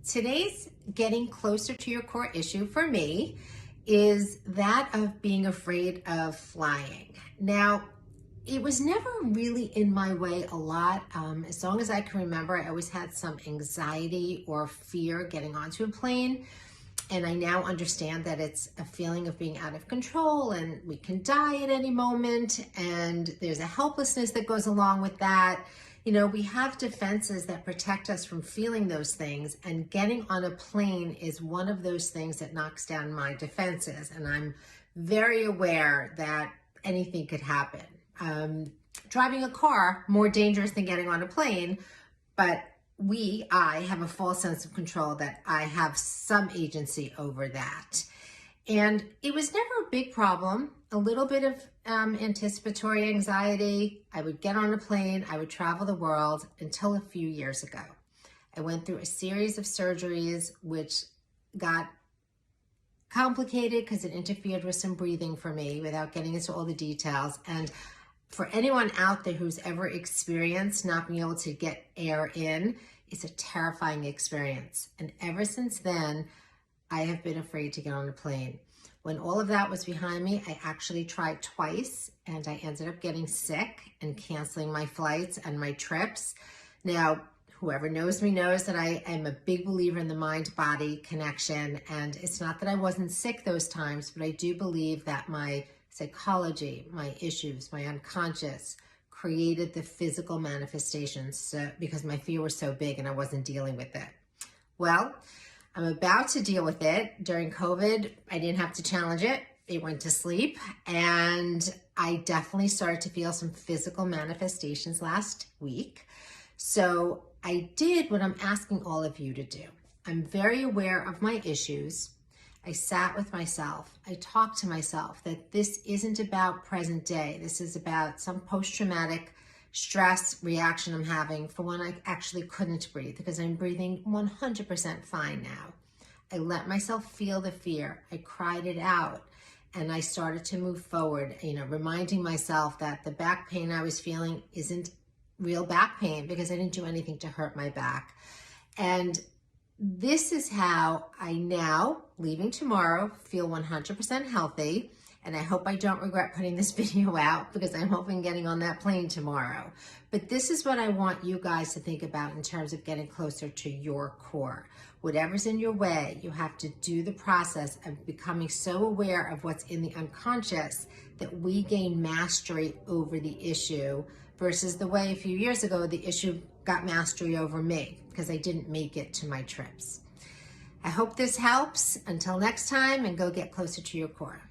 Today's getting closer to your core issue for me is that of being afraid of flying. Now, it was never really in my way a lot. As long as I can remember, I always had some anxiety or fear getting onto a plane. And I now understand that it's a feeling of being out of control and we can die at any moment. And there's a helplessness that goes along with that. You know, we have defenses that protect us from feeling those things, and getting on a plane is one of those things that knocks down my defenses. And I'm very aware that anything could happen. Driving a car, more dangerous than getting on a plane, but I have a false sense of control that I have some agency over that. And it was never a big problem. A little bit of anticipatory anxiety. I would get on a plane, I would travel the world until a few years ago. I went through a series of surgeries which got complicated because it interfered with some breathing for me without getting into all the details. And for anyone out there who's ever experienced not being able to get air in, it's a terrifying experience. And ever since then, I have been afraid to get on a plane. When all of that was behind me, I actually tried twice and I ended up getting sick and canceling my flights and my trips. Now, whoever knows me knows that I am a big believer in the mind-body connection. And it's not that I wasn't sick those times, but I do believe that my psychology, my issues, my unconscious created the physical manifestations because my fear was so big and I wasn't dealing with it. Well, I'm about to deal with it. During COVID, I didn't have to challenge it. It went to sleep, and I definitely started to feel some physical manifestations last week. So I did what I'm asking all of you to do. I'm very aware of my issues. I sat with myself. I talked to myself that this isn't about present day. This is about some post-traumatic stress reaction I'm having for when I actually couldn't breathe, because I'm breathing 100% fine now. I let myself feel the fear. I cried it out and I started to move forward, reminding myself that the back pain I was feeling isn't real back pain because I didn't do anything to hurt my back. And this is how I now, leaving tomorrow, feel 100% healthy. And I hope I don't regret putting this video out because I'm hoping getting on that plane tomorrow. But this is what I want you guys to think about in terms of getting closer to your core. Whatever's in your way, you have to do the process of becoming so aware of what's in the unconscious that we gain mastery over the issue, versus the way a few years ago the issue got mastery over me because I didn't make it to my trips. I hope this helps. Until next time, and go get closer to your core.